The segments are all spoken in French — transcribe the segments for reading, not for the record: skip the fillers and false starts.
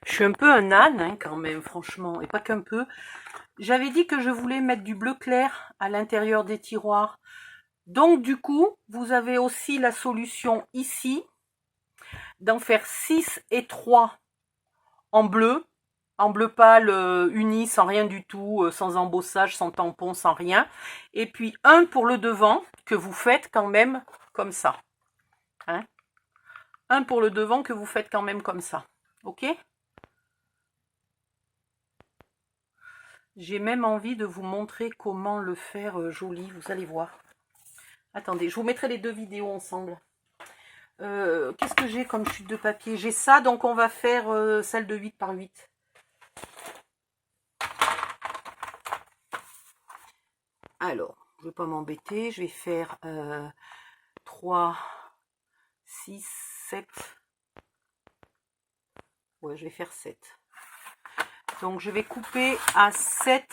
Je suis un peu un âne hein, quand même, franchement, et pas qu'un peu. J'avais dit que je voulais mettre du bleu clair à l'intérieur des tiroirs. Donc du coup, vous avez aussi la solution ici d'en faire 6 et 3 en bleu pâle uni, sans rien du tout, sans embossage, sans tampon, sans rien. Et puis un pour le devant que vous faites quand même comme ça. Hein, un pour le devant que vous faites quand même comme ça. Ok ? J'ai même envie de vous montrer comment le faire joli, vous allez voir. Attendez, je vous mettrai les deux vidéos ensemble. Qu'est-ce que j'ai comme chute de papier? J'ai ça, donc on va faire celle de 8 par 8. Alors, je ne vais pas m'embêter, je vais faire 3, 6, 7. Ouais, je vais faire 7. Donc je vais couper à 7.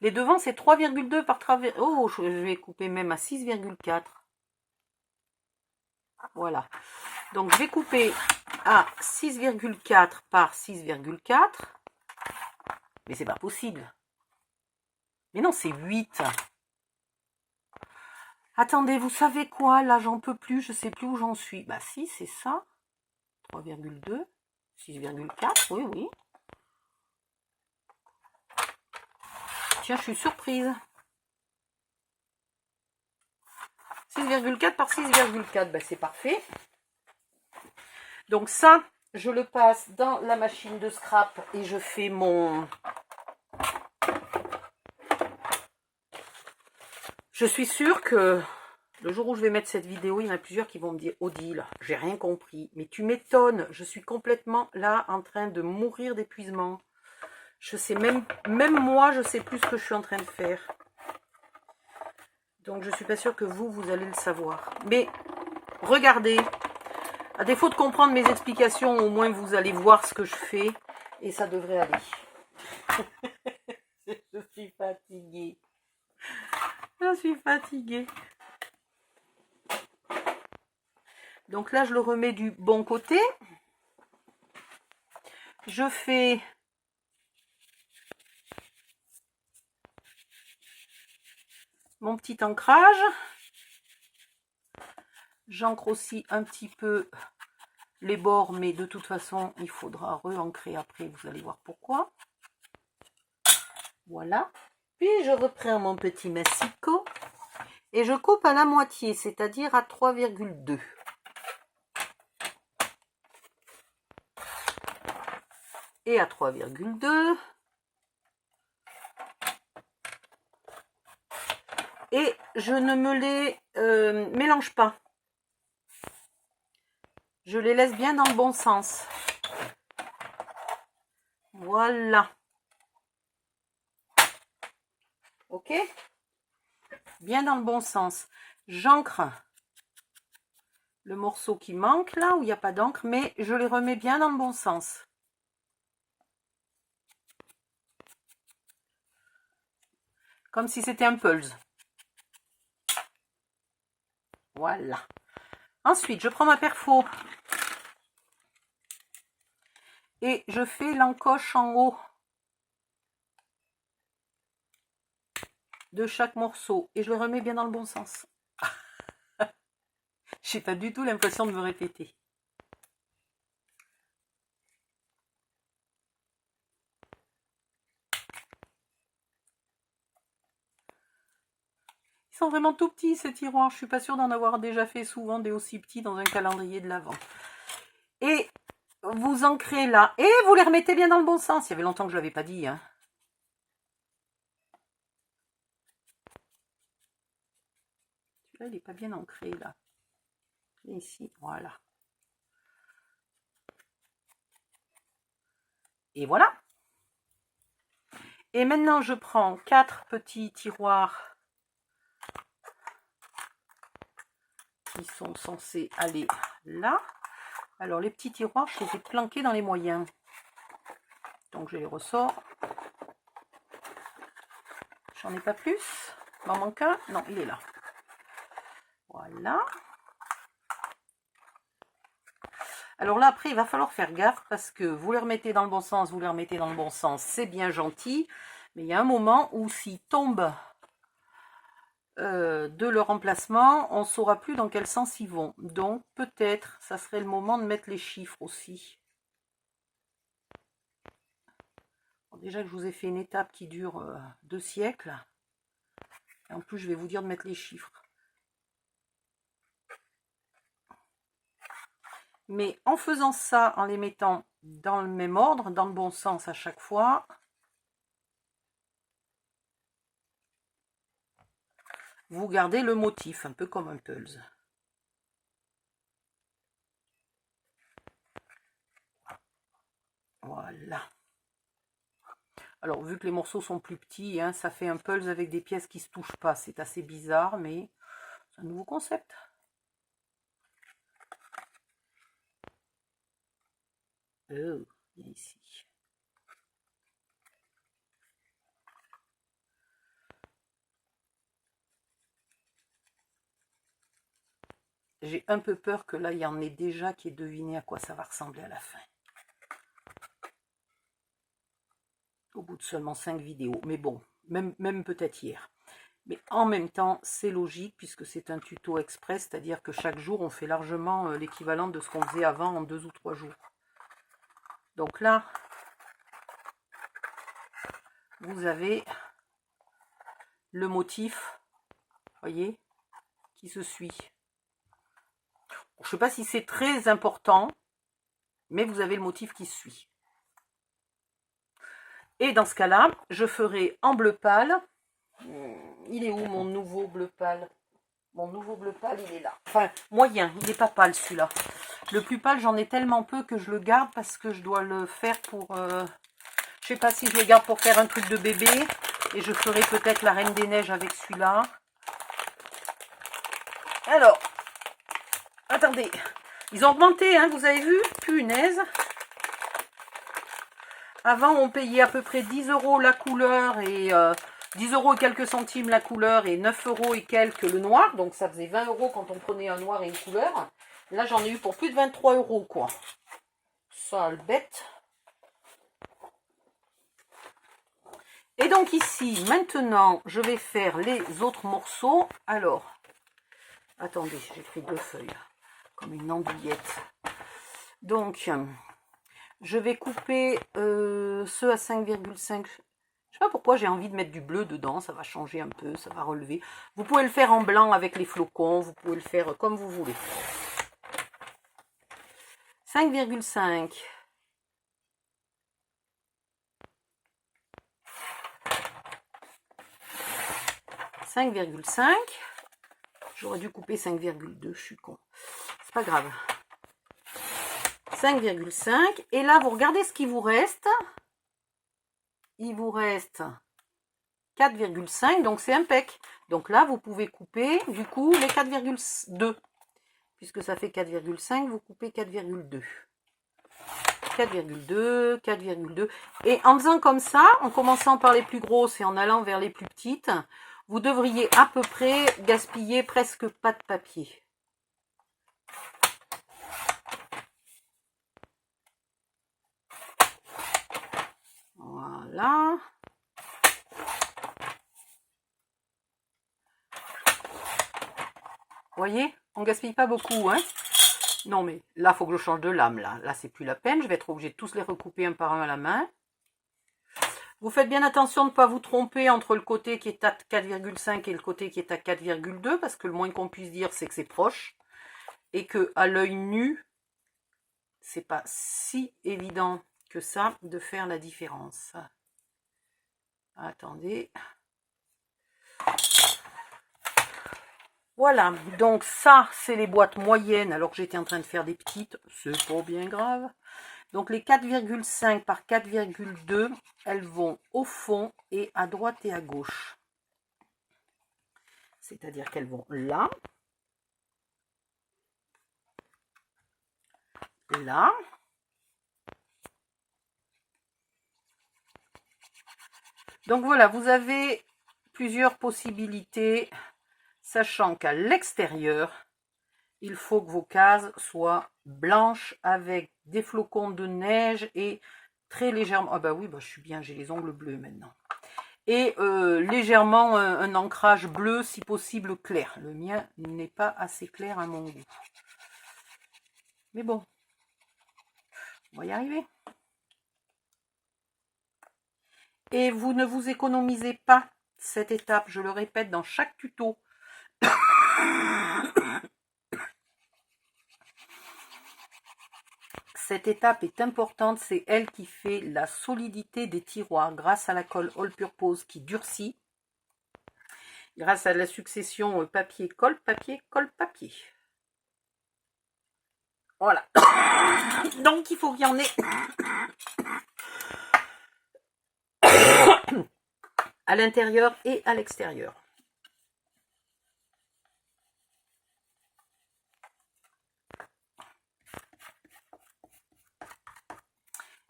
Les devants, c'est 3,2 par travers. Oh, je vais couper même à 6,4. Voilà. Donc je vais couper à 6,4 par 6,4. Mais c'est pas possible. Mais non, c'est 8. Attendez, vous savez quoi? Là, j'en peux plus, je sais plus où j'en suis. Bah si, c'est ça. 3,2, 6,4, oui, oui. Tiens, je suis surprise. 6,4 par 6,4, bah c'est parfait. Donc ça, je le passe dans la machine de scrap et je fais mon... Je suis sûre que le jour où je vais mettre cette vidéo, il y en a plusieurs qui vont me dire « Odile, j'ai rien compris. Mais tu m'étonnes, je suis complètement là en train de mourir d'épuisement. Je sais même moi, je sais plus ce que je suis en train de faire. Donc je suis pas sûre que vous allez le savoir. Mais regardez, à défaut de comprendre mes explications, au moins vous allez voir ce que je fais et ça devrait aller. Je suis fatiguée. Je suis fatiguée. Donc là, je le remets du bon côté. Je fais mon petit ancrage. J'ancre aussi un petit peu les bords, mais de toute façon, il faudra re-ancrer après. Vous allez voir pourquoi. Voilà. Puis je reprends mon petit massicot et je coupe à la moitié, c'est-à-dire à 3,2. Et à 3,2. Et je ne me les mélange pas. Je les laisse bien dans le bon sens. Voilà. Ok? Bien dans le bon sens. J'ancre le morceau qui manque, là où il n'y a pas d'encre, mais je les remets bien dans le bon sens. Comme si c'était un pulse. Voilà. Ensuite, je prends ma perfo et je fais l'encoche en haut de chaque morceau et je le remets bien dans le bon sens. J'ai pas du tout l'impression de me répéter. Ils sont vraiment tout petits ces tiroirs. Je suis pas sûre d'en avoir déjà fait souvent des aussi petits dans un calendrier de l'Avent. Et vous ancrez là et vous les remettez bien dans le bon sens. Il y avait longtemps que je l'avais pas dit. Hein. Celui-là, il n'est pas bien ancré là. Et ici, voilà. Et voilà. Et maintenant, je prends 4 petits tiroirs qui sont censés aller là. Alors, les petits tiroirs, je les ai planqués dans les moyens. Donc, je les ressors. J'en ai pas plus. Il m'en manque un. Non, il est là. Voilà. Alors là, après, il va falloir faire gaffe parce que vous les remettez dans le bon sens, vous les remettez dans le bon sens, c'est bien gentil. Mais il y a un moment où s'ils tombent de leur emplacement, on ne saura plus dans quel sens ils vont. Donc peut-être, ça serait le moment de mettre les chiffres aussi. Bon, déjà que je vous ai fait une étape qui dure 2 siècles. Et en plus, je vais vous dire de mettre les chiffres. Mais en faisant ça, en les mettant dans le même ordre, dans le bon sens à chaque fois, vous gardez le motif, un peu comme un pulse. Voilà. Alors, vu que les morceaux sont plus petits, hein, ça fait un pulse avec des pièces qui ne se touchent pas. C'est assez bizarre, mais c'est un nouveau concept. Oh, viens ici. J'ai un peu peur que là, il y en ait déjà qui ait deviné à quoi ça va ressembler à la fin. Au bout de seulement 5 vidéos. Mais bon, même peut-être hier. Mais en même temps, c'est logique puisque c'est un tuto express, c'est-à-dire que chaque jour, on fait largement l'équivalent de ce qu'on faisait avant en 2 ou 3 jours. Donc là, vous avez le motif, voyez, qui se suit. Je ne sais pas si c'est très important, mais vous avez le motif qui se suit. Et dans ce cas-là, je ferai en bleu pâle. Il est où mon nouveau bleu pâle? Mon nouveau bleu pâle, il est là. Enfin, moyen, il n'est pas pâle celui-là. Le plus pâle, j'en ai tellement peu que je le garde parce que je dois le faire pour... je sais pas si je le garde pour faire un truc de bébé. Et je ferai peut-être la Reine des Neiges avec celui-là. Alors, attendez. Ils ont augmenté, hein, vous avez vu? Punaise. Avant, on payait à peu près 10 € la couleur et 10 € et quelques centimes la couleur et 9 € et quelques le noir. Donc, ça faisait 20 € quand on prenait un noir et une couleur. Là, j'en ai eu pour plus de 23 €, quoi. Sale bête. Et donc ici, maintenant, je vais faire les autres morceaux. Alors, attendez, j'ai pris 2 feuilles, comme une andouillette. Donc, je vais couper ceux à 5,5. Je sais pas pourquoi j'ai envie de mettre du bleu dedans, ça va changer un peu, ça va relever. Vous pouvez le faire en blanc avec les flocons, vous pouvez le faire comme vous voulez. 5,5. 5,5. J'aurais dû couper 5,2, je suis con. C'est pas grave. 5,5. Et là, vous regardez ce qui vous reste. Il vous reste 4,5, donc c'est impec. Donc là, vous pouvez couper, du coup, les 4,2. Puisque ça fait 4,5, vous coupez 4,2. 4,2, 4,2. Et en faisant comme ça, en commençant par les plus grosses et en allant vers les plus petites, vous devriez à peu près gaspiller presque pas de papier. Voilà. Vous voyez, on gaspille pas beaucoup, hein. Non, mais là, il faut que je change de lame, là. Là, c'est plus la peine. Je vais être obligée de tous les recouper un par un à la main. Vous faites bien attention de ne pas vous tromper entre le côté qui est à 4,5 et le côté qui est à 4,2, parce que le moins qu'on puisse dire, c'est que c'est proche. Et que à l'œil nu, c'est pas si évident que ça de faire la différence. Attendez. Voilà, donc ça, c'est les boîtes moyennes, alors que j'étais en train de faire des petites. C'est pas bien grave. Donc les 4,5 par 4,2, elles vont au fond et à droite et à gauche. C'est-à-dire qu'elles vont là, là, donc voilà, vous avez plusieurs possibilités, sachant qu'à l'extérieur, il faut que vos cases soient blanches avec des flocons de neige et très légèrement... Ah bah oui, bah je suis bien, j'ai les ongles bleus maintenant. Et légèrement un ancrage bleu, si possible clair. Le mien n'est pas assez clair à mon goût. Mais bon, on va y arriver. Et vous ne vous économisez pas cette étape, je le répète dans chaque tuto. Cette étape est importante, c'est elle qui fait la solidité des tiroirs grâce à la colle All Purpose qui durcit, grâce à la succession papier-colle, papier-colle, papier. Voilà. Donc il faut qu'il y en ait à l'intérieur et à l'extérieur.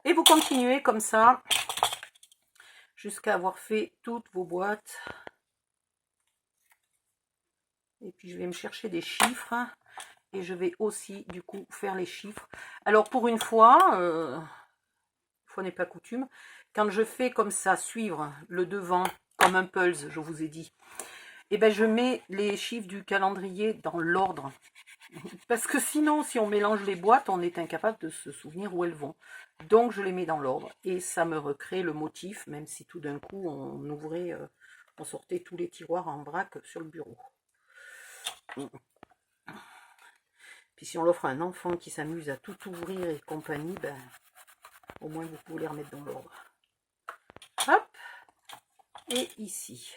Et vous continuez comme ça jusqu'à avoir fait toutes vos boîtes. Et puis je vais me chercher des chiffres et je vais aussi du coup faire les chiffres. Alors pour une fois n'est pas coutume, quand je fais comme ça suivre le devant comme un pulse, je vous ai dit, et ben je mets les chiffres du calendrier dans l'ordre. Parce que sinon, si on mélange les boîtes, on est incapable de se souvenir où elles vont. Donc, je les mets dans l'ordre. Et ça me recrée le motif, même si tout d'un coup, on ouvrait, on sortait tous les tiroirs en vrac sur le bureau. Puis si on l'offre à un enfant qui s'amuse à tout ouvrir et compagnie, ben, au moins vous pouvez les remettre dans l'ordre. Hop. Et ici.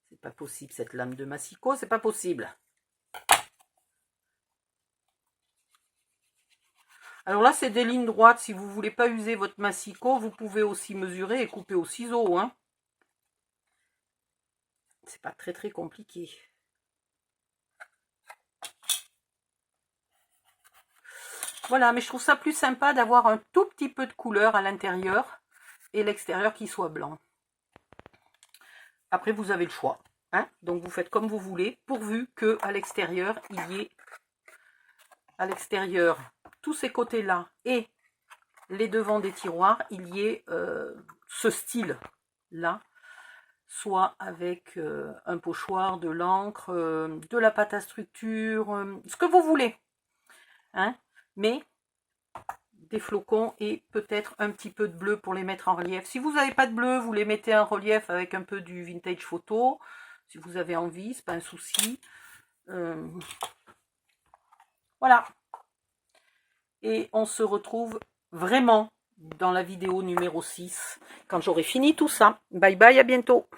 C'est pas possible, cette lame de massicot, c'est pas possible. Alors là, c'est des lignes droites. Si vous ne voulez pas user votre massicot, vous pouvez aussi mesurer et couper au ciseau. Hein. C'est pas très très compliqué. Voilà, mais je trouve ça plus sympa d'avoir un tout petit peu de couleur à l'intérieur et l'extérieur qui soit blanc. Après, vous avez le choix. Hein. Donc, vous faites comme vous voulez, pourvu qu'à l'extérieur, il y ait à l'extérieur tous ces côtés-là et les devants des tiroirs, il y ait ce style-là, soit avec un pochoir, de l'encre, de la pâte à structure, ce que vous voulez. Hein, mais des flocons et peut-être un petit peu de bleu pour les mettre en relief. Si vous n'avez pas de bleu, vous les mettez en relief avec un peu du vintage photo. Si vous avez envie, c'est pas un souci. Voilà. Et on se retrouve vraiment dans la vidéo numéro 6 quand j'aurai fini tout ça. Bye bye, à bientôt.